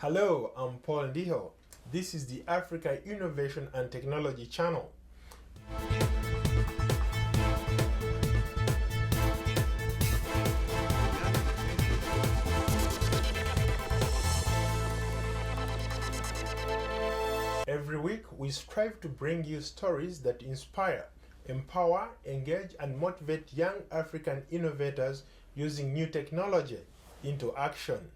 Hello, I'm Paul Ndiho. This is the Africa Innovation and Technology Channel. Every week, we strive to bring you stories that inspire, empower, engage, and motivate young African innovators using new technology into action.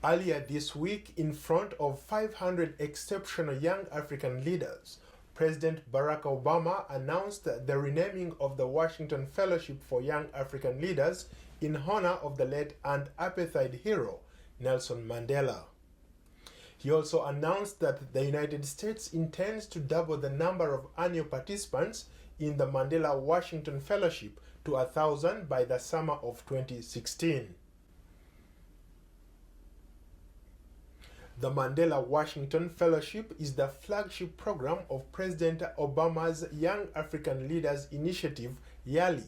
Earlier this week, in front of 500 exceptional young African leaders, President Barack Obama announced the renaming of the Washington Fellowship for Young African Leaders in honor of the late and apartheid hero, Nelson Mandela. He also announced that the United States intends to double the number of annual participants in the Mandela Washington Fellowship to 1,000 by the summer of 2016. The Mandela Washington Fellowship is the flagship program of President Obama's Young African Leaders Initiative, YALI,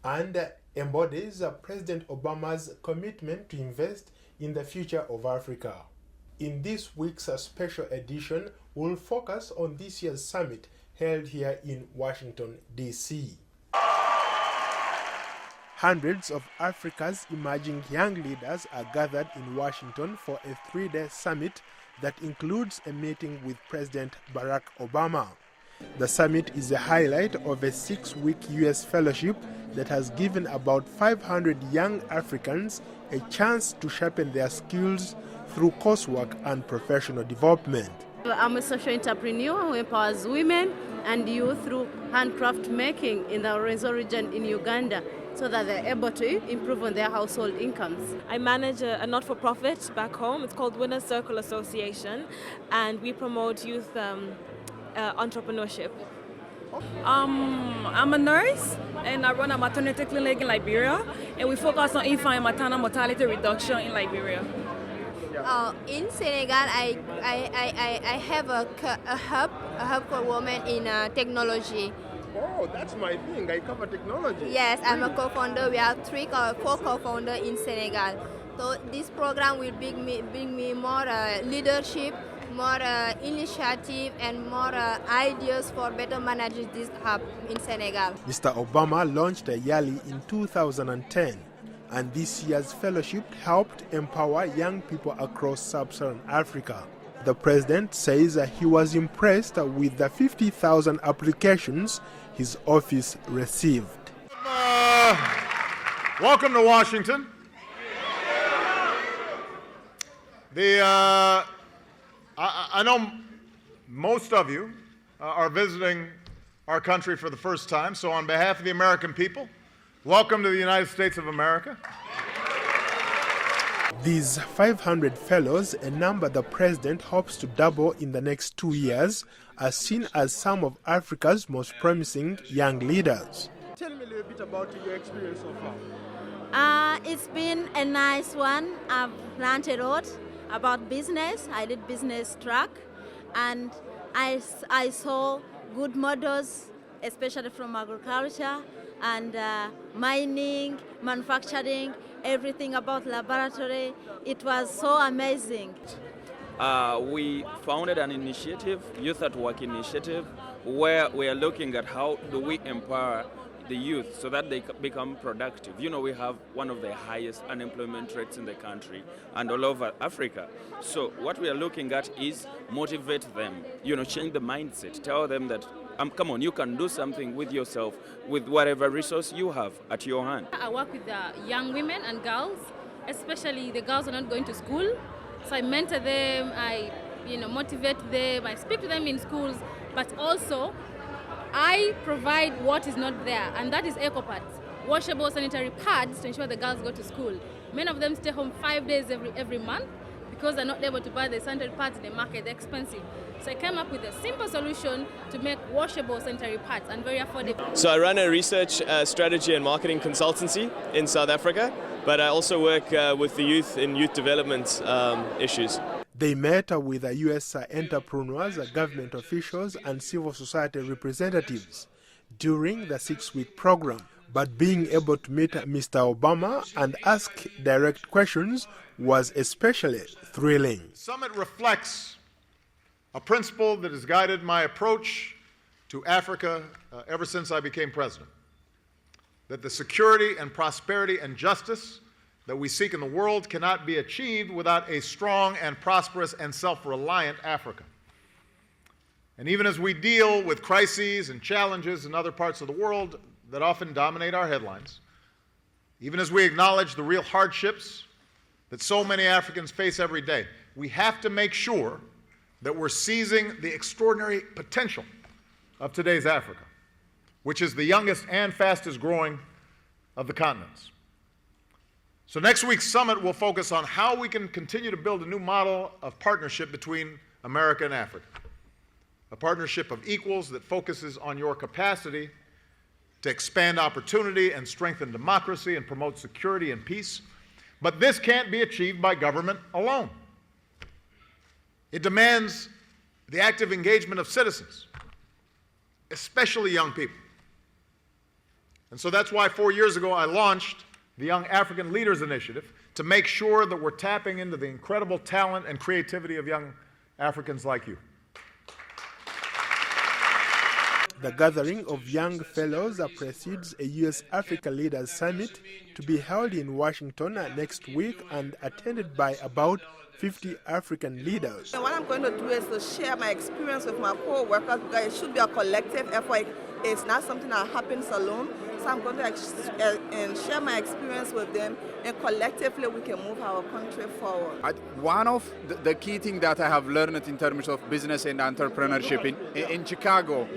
and embodies President Obama's commitment to invest in the future of Africa. In this week's special edition, we'll focus on this year's summit held here in Washington, D.C. Hundreds of Africa's emerging young leaders are gathered in Washington for a 3-day summit that includes a meeting with President Barack Obama. The summit is a highlight of a 6-week U.S. fellowship that has given about 500 young Africans a chance to sharpen their skills through coursework and professional development. I'm a social entrepreneur who empowers women and youth through handcraft making in the Orenzo region in Uganda, so that they're able to improve on their household incomes. I manage a not-for-profit back home. It's called Winners Circle Association, and we promote youth entrepreneurship. I'm a nurse, and I run a maternity clinic in Liberia, and we focus on infant and maternal mortality reduction in Liberia. In Senegal, I have a hub for women in technology. Oh, that's my thing. I cover technology. Yes, I'm a co-founder. We have 4 co-founders in Senegal. So this program will bring me more leadership, more initiative, and more ideas for better managing this hub in Senegal. Mr. Obama launched a YALI in 2010, and this year's fellowship helped empower young people across sub-Saharan Africa. The president says he was impressed with the 50,000 applications his office received. Welcome to Washington. I know most of you are visiting our country for the first time, so on behalf of the American people, welcome to the United States of America. These 500 fellows, a number the president hopes to double in the next 2 years, are seen as some of Africa's most promising young leaders. Tell me a little bit about your experience so far. It's been a nice one. I've learned a lot about business. I did business track, and I saw good models, especially from agriculture and mining, manufacturing, everything about laboratory. It was so amazing. We founded an initiative, Youth at Work initiative, where we are looking at how do we empower the youth so that they become productive. You know, we have one of the highest unemployment rates in the country and all over Africa. So what we are looking at is motivate them, change the mindset, tell them that come on, you can do something with yourself, with whatever resource you have at your hand. I work with young women and girls, especially the girls who are not going to school. So I mentor them, I motivate them, I speak to them in schools, but also I provide what is not there, and that is eco pads, washable sanitary pads to ensure the girls go to school. Many of them stay home 5 days every month because they're not able to buy the sanitary pads in the market, they're expensive. So I came up with a simple solution to make washable sanitary pads and very affordable. So I run a research, strategy and marketing consultancy in South Africa, but I also work with the youth in youth development issues. They met with U.S. entrepreneurs, government officials, and civil society representatives during the 6-week program. But being able to meet Mr. Obama and ask direct questions was especially thrilling. The summit reflects a principle that has guided my approach to Africa ever since I became president, that the security and prosperity and justice that we seek in the world cannot be achieved without a strong and prosperous and self-reliant Africa. And even as we deal with crises and challenges in other parts of the world that often dominate our headlines, even as we acknowledge the real hardships that so many Africans face every day, we have to make sure that we're seizing the extraordinary potential of today's Africa, which is the youngest and fastest growing of the continents. So next week's summit will focus on how we can continue to build a new model of partnership between America and Africa, a partnership of equals that focuses on your capacity to expand opportunity and strengthen democracy and promote security and peace. But this can't be achieved by government alone. It demands the active engagement of citizens, especially young people. And so that's why 4 years ago I launched the Young African Leaders Initiative to make sure that we're tapping into the incredible talent and creativity of young Africans like you. The gathering of young fellows precedes a U.S.-Africa Leaders Summit to be held in Washington next week and attended by about 50 African leaders. What I'm going to do is to share my experience with my co-workers, because it should be a collective effort. It's not something that happens alone. So I'm going to share my experience with them, and collectively we can move our country forward. One of the key things that I have learned in terms of business and entrepreneurship in Chicago,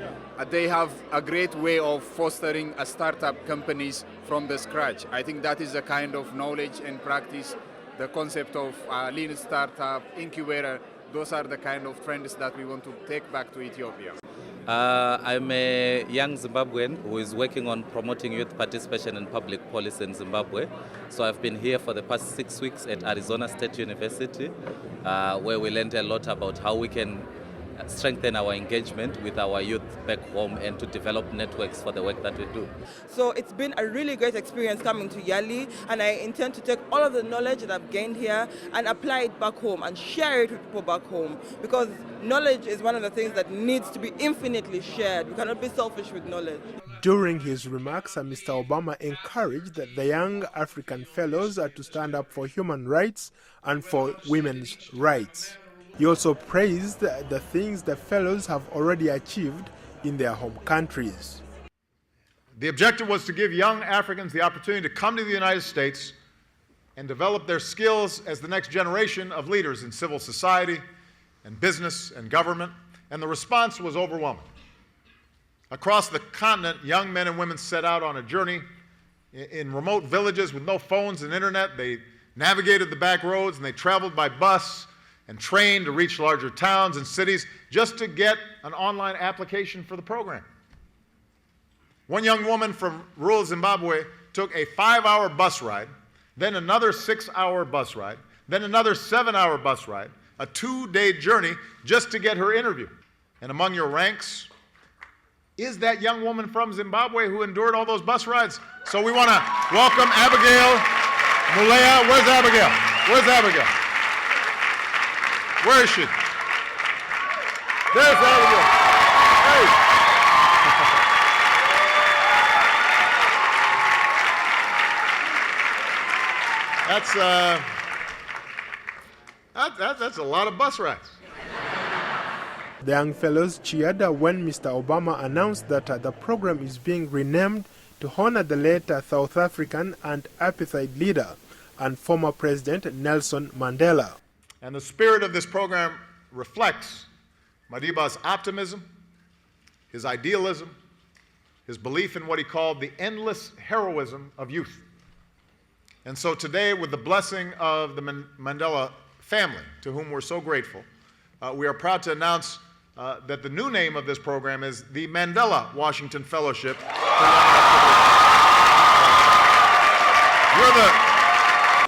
they have a great way of fostering a startup companies from the scratch. I think that is the kind of knowledge and practice, the concept of lean startup, incubator. Those are the kind of trends that we want to take back to Ethiopia. I'm a young Zimbabwean who is working on promoting youth participation in public policy in Zimbabwe. So I've been here for the past 6 weeks at Arizona State University, where we learned a lot about how we can strengthen our engagement with our youth back home and to develop networks for the work that we do. So it's been a really great experience coming to Yali, and I intend to take all of the knowledge that I've gained here and apply it back home and share it with people back home, because knowledge is one of the things that needs to be infinitely shared. We cannot be selfish with knowledge. During his remarks, Mr. Obama encouraged the young African fellows to stand up for human rights and for women's rights. He also praised the things the fellows have already achieved in their home countries. The objective was to give young Africans the opportunity to come to the United States and develop their skills as the next generation of leaders in civil society and business and government, and the response was overwhelming. Across the continent, young men and women set out on a journey in remote villages with no phones and internet. They navigated the back roads and they traveled by bus and trained to reach larger towns and cities just to get an online application for the program. One young woman from rural Zimbabwe took a 5-hour bus ride, then another 6-hour bus ride, then another 7-hour bus ride, a 2-day journey just to get her interview. And among your ranks is that young woman from Zimbabwe who endured all those bus rides. So we want to welcome Abigail Mulea. Where's Abigail? Where's Abigail? Where is she? There's Abigail. Hey. That's a lot of bus rides. The young fellows cheered when Mr. Obama announced that the program is being renamed to honor the late South African and apartheid leader and former President Nelson Mandela. And the spirit of this program reflects Madiba's optimism, his idealism, his belief in what he called the endless heroism of youth. And so today, with the blessing of the Mandela family, to whom we're so grateful, we are proud to announce that the new name of this program is the Mandela Washington Fellowship.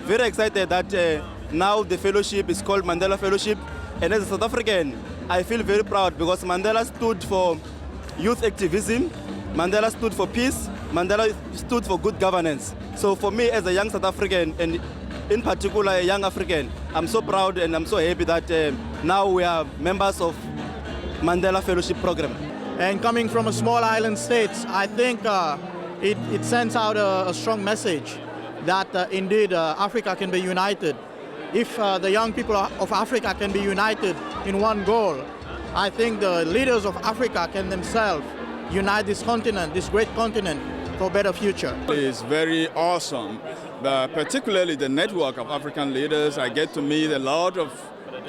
Very excited that now the fellowship is called Mandela Fellowship, and as a South African, I feel very proud because Mandela stood for youth activism, Mandela stood for peace, Mandela stood for good governance. So for me as a young South African and in particular a young African, I'm so proud and I'm so happy that now we are members of Mandela Fellowship Program. And coming from a small island state, I think it sends out a strong message that indeed Africa can be united. If the young people of Africa can be united in one goal, I think the leaders of Africa can themselves unite this continent, this great continent, for a better future. It's very awesome, particularly the network of African leaders. I get to meet a lot of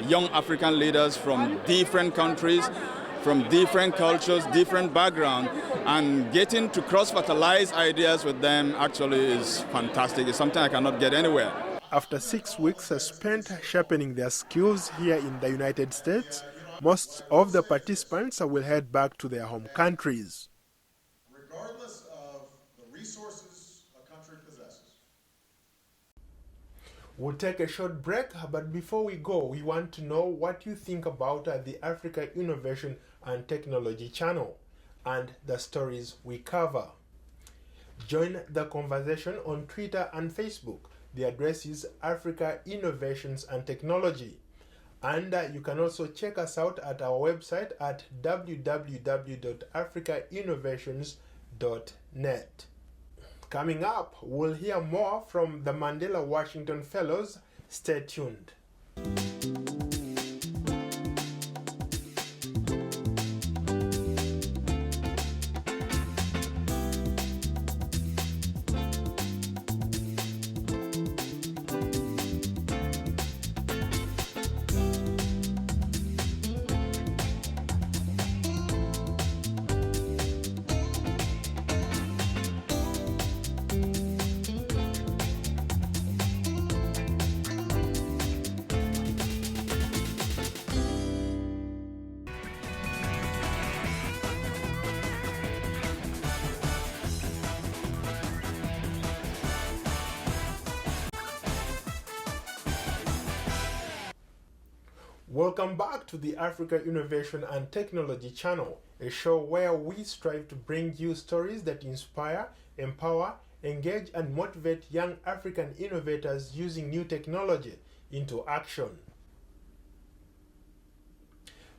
young African leaders from different countries, from different cultures, different backgrounds, and getting to cross-fertilize ideas with them actually is fantastic. It's something I cannot get anywhere. After 6 weeks spent sharpening their skills here in the United States, most of the participants will head back to their home countries. Regardless of the resources a country possesses. We'll take a short break, but before we go, we want to know what you think about the Africa Innovation and Technology channel and the stories we cover. Join the conversation on Twitter and Facebook. The address is Africa Innovations and Technology. And you can also check us out at our website at www.africainnovations.net. Coming up, we'll hear more from the Mandela Washington Fellows. Stay tuned. Welcome back to the Africa Innovation and Technology channel, a show where we strive to bring you stories that inspire, empower, engage and motivate young African innovators using new technology into action.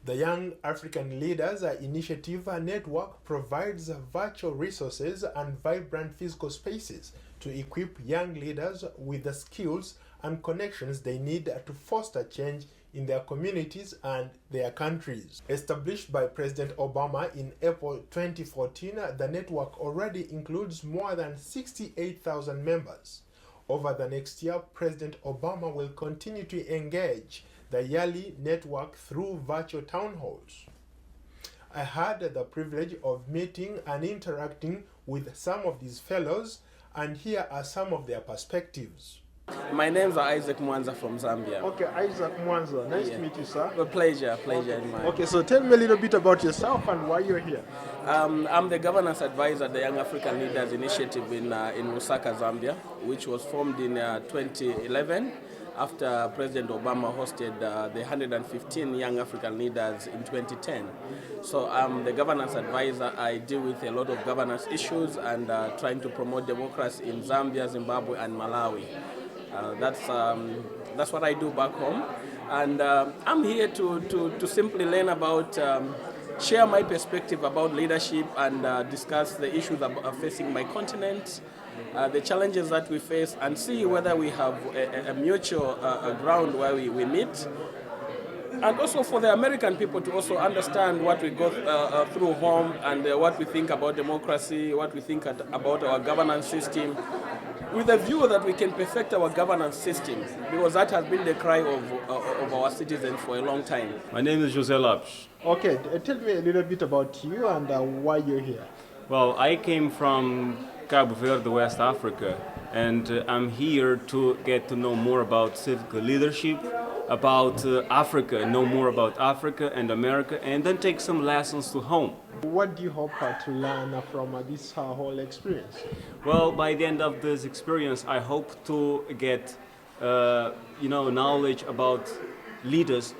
The Young African Leaders Initiative Network provides virtual resources and vibrant physical spaces to equip young leaders with the skills and connections they need to foster change in their communities and their countries. Established by President Obama in April 2014, the network already includes more than 68,000 members. Over the next year, President Obama will continue to engage the yearly network through virtual town halls. I had the privilege of meeting and interacting with some of these fellows, and here are some of their perspectives. My name is Isaac Mwanza from Zambia. Okay, Isaac Mwanza, nice to meet you, sir. A pleasure in mine. Okay, so tell me a little bit about yourself and why you're here. I'm the governance advisor at the Young African Leaders Initiative in Lusaka, Zambia, which was formed in 2011 after President Obama hosted the 115 Young African Leaders in 2010. So I'm the governance advisor. I deal with a lot of governance issues and trying to promote democracy in Zambia, Zimbabwe, and Malawi. That's what I do back home, and I'm here to simply learn about, share my perspective about leadership and discuss the issues that are facing my continent, the challenges that we face, and see whether we have a mutual ground where we meet. And also for the American people to also understand what we go through home and what we think about democracy, what we think about our governance system, with a view that we can perfect our governance system, because that has been the cry of our citizens for a long time. My name is Jose Lapsh. Okay, tell me a little bit about you and why you're here. Well, I came from Cabo Verde, West Africa, and I'm here to get to know more about civic leadership, about Africa, know more about Africa and America, and then take some lessons to home. What do you hope to learn from this whole experience? Well, by the end of this experience, I hope to get knowledge about leaders,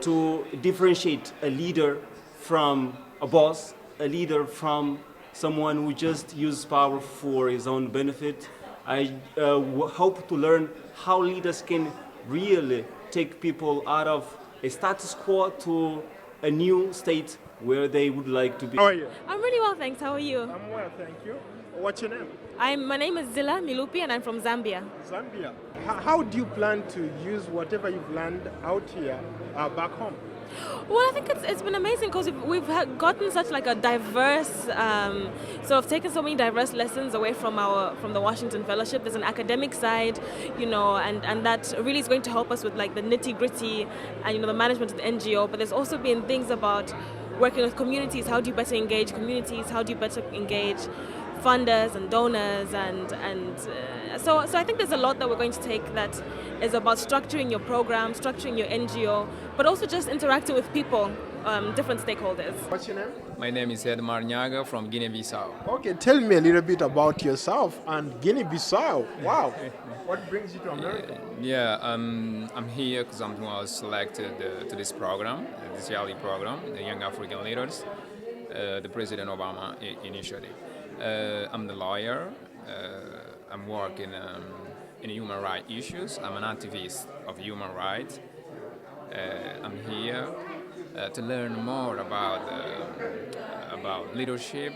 to differentiate a leader from a boss, a leader from someone who just uses power for his own benefit, I hope to learn how leaders can really take people out of a status quo to a new state where they would like to be. How are you? I'm really well, thanks. How are you? I'm well, thank you. What's your name? My name is Zilla Milupi and I'm from Zambia. Zambia. How do you plan to use whatever you've learned out here back home? Well, I think it's been amazing because we've gotten such like a diverse, so I've taken so many diverse lessons away from the Washington Fellowship. There's an academic side, and that really is going to help us with like the nitty gritty and the management of the NGO. But there's also been things about working with communities. How do you better engage communities? How do you better engage funders and donors so I think there's a lot that we're going to take that is about structuring your program, structuring your NGO, but also just interacting with people, different stakeholders. What's your name? My name is Edmar Nyaga from Guinea-Bissau. Okay, tell me a little bit about yourself and Guinea-Bissau. Wow, what brings you to America? I'm here because I was selected to this program, this yearly program, the Young African Leaders, the President Obama initiative. I'm the lawyer. I'm working in human rights issues. I'm an activist of human rights. I'm here to learn more about leadership.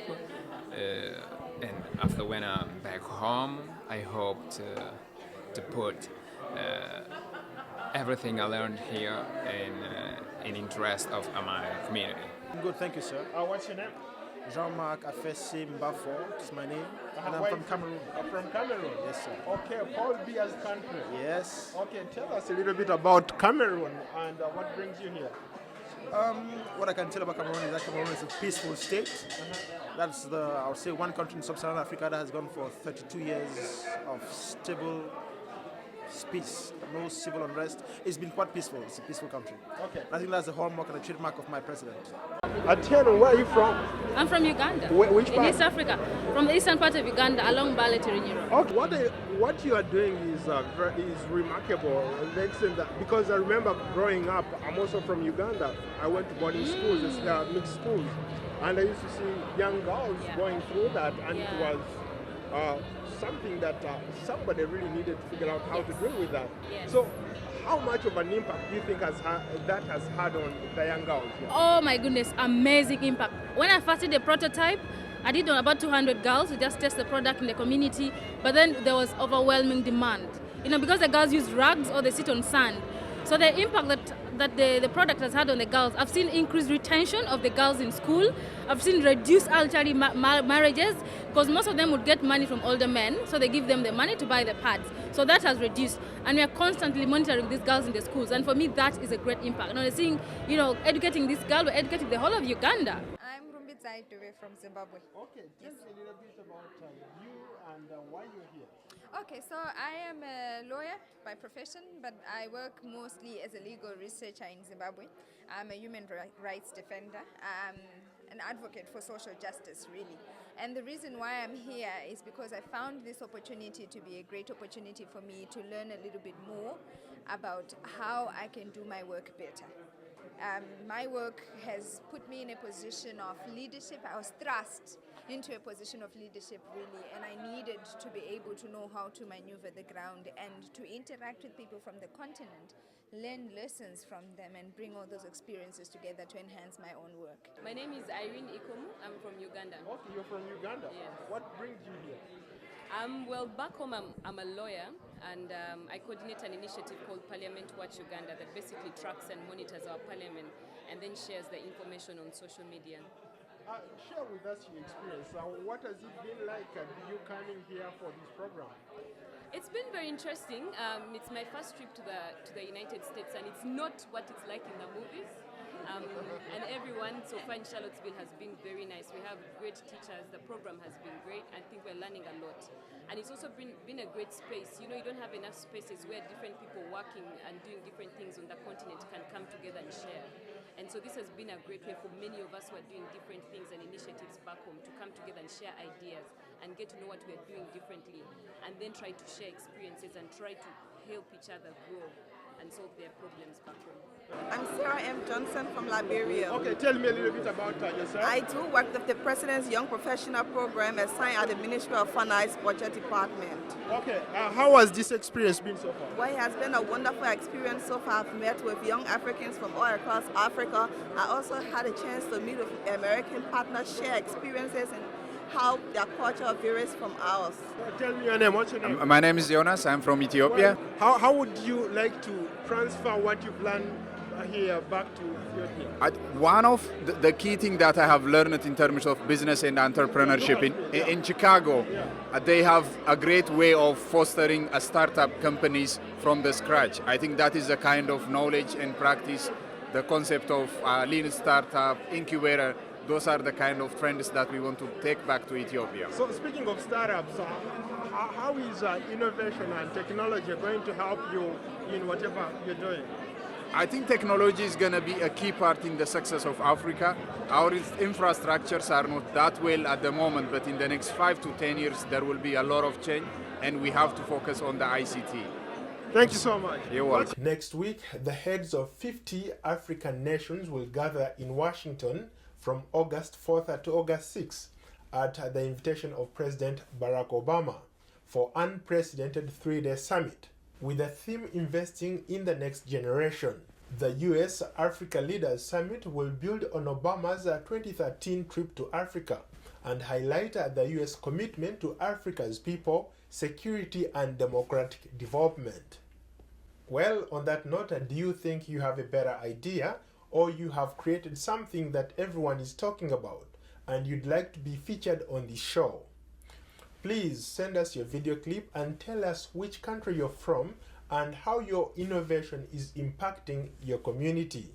And after when I'm back home, I hope to put everything I learned here in interest of my community. Good, thank you, sir. What's your name? Jean-Marc Afessi Mbafo, it's my name, and I'm from Cameroon. From Cameroon? Yes, sir. Okay, Paul Biya's country. Yes. Okay, tell us a little bit about Cameroon and what brings you here. What I can tell about Cameroon is that Cameroon is a peaceful state. That's I would say, one country in sub-Saharan Africa that has gone for 32 years of stable peace, no civil unrest. It's been quite peaceful. It's a peaceful country. Okay. I think that's the hallmark and the trademark of my president. Atieno, where are you from? I'm from Uganda. Which in part? East Africa, from the eastern part of Uganda, along Bale Terrenyiro. Okay. What you are doing is remarkable. Because I remember growing up, I'm also from Uganda. I went to boarding schools, mixed schools, and I used to see young girls going through that, and it was something that somebody really needed to figure out how to deal with that. Yes. So, how much of an impact do you think that has had on the young girls? Oh my goodness, amazing impact. When I first did the prototype, I did on about 200 girls to just test the product in the community, but then there was overwhelming demand. Because the girls use rugs or they sit on sand. So the impact that the product has had on the girls, I've seen increased retention of the girls in school. I've seen reduced early marriages because most of them would get money from older men, so they give them the money to buy the pads. So that has reduced, and we are constantly monitoring these girls in the schools. And for me, that is a great impact. Now, seeing, educating this girl, we're educating the whole of Uganda. I'm Rumbitsa Itowe from Zimbabwe. Okay, tell me a little bit about you and why you're here. Okay, so I am a lawyer by profession, but I work mostly as a legal researcher in Zimbabwe. I'm a human rights defender, an advocate for social justice, really. And the reason why I'm here is because I found this opportunity to be a great opportunity for me to learn a little bit more about how I can do my work better. My work has put me in a position of leadership. I was thrust into a position of leadership, really, and I needed to be able to know how to maneuver the ground and to interact with people from the continent, learn lessons from them, and bring all those experiences together to enhance my own work. My name is Irene Ikomu. I'm from Uganda. Okay, you're from Uganda? Yes. What brings you here? Well, back home I'm a lawyer, and I coordinate an initiative called Parliament Watch Uganda that basically tracks and monitors our parliament and then shares the information on social media. Share with us your experience. What has it been like you coming here for this program? It's been very interesting. It's my first trip to the United States, and it's not what it's like in the movies. And everyone so far in Charlottesville has been very nice. We have great teachers. The program has been great. I think we're learning a lot. And it's also been a great space. You don't have enough spaces where different people working and doing different things on the continent can come together and share. And so this has been a great way for many of us who are doing different things and initiatives back home to come together and share ideas and get to know what we're doing differently, and then try to share experiences and try to help each other grow and solve their problems back home. I'm Sarah M. Johnson from Liberia. Okay, tell me a little bit about yourself. I do work with the President's Young Professional Program assigned at the Ministry of Finance Budget Department. Okay, how has this experience been so far? Well, it has been a wonderful experience so far. I've met with young Africans from all across Africa. I also had a chance to meet with American partners, share experiences and how their culture varies from ours. Tell me your name. What's your name? My name is Jonas. I'm from Ethiopia. Well, how would you like to transfer what you've learned here back to Ethiopia? One of the key things that I have learned in terms of business and entrepreneurship in Chicago, they have a great way of fostering a startup companies from the scratch. I think that is the kind of knowledge and practice, the concept of lean startup, incubator. Those are the kind of trends that we want to take back to Ethiopia. So speaking of startups, how is innovation and technology going to help you in whatever you're doing? I think technology is going to be a key part in the success of Africa. Our infrastructures are not that well at the moment, but in the next 5 to 10 years, there will be a lot of change, and we have to focus on the ICT. Thank you so much. You're welcome. Next week, the heads of 50 African nations will gather in Washington from August 4th to August 6th at the invitation of President Barack Obama for unprecedented 3-day summit with the theme investing in the next generation. The US Africa Leaders Summit will build on Obama's 2013 trip to Africa and highlight the US commitment to Africa's people, security and democratic development. Well, on that note, do you think you have a better idea, or you have created something that everyone is talking about and you'd like to be featured on the show? Please send us your video clip and tell us which country you're from and how your innovation is impacting your community.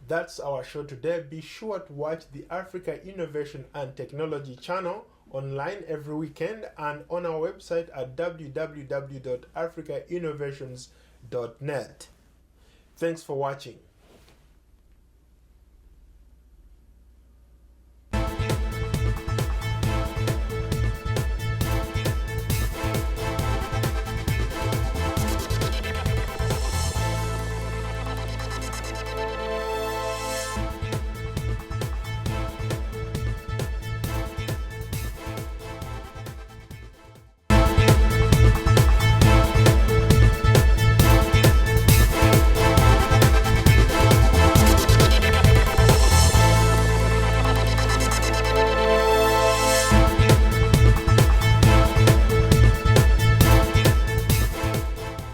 That's our show today. Be sure to watch the Africa Innovation and Technology channel online every weekend and on our website at www.africainnovations.net. Thanks for watching.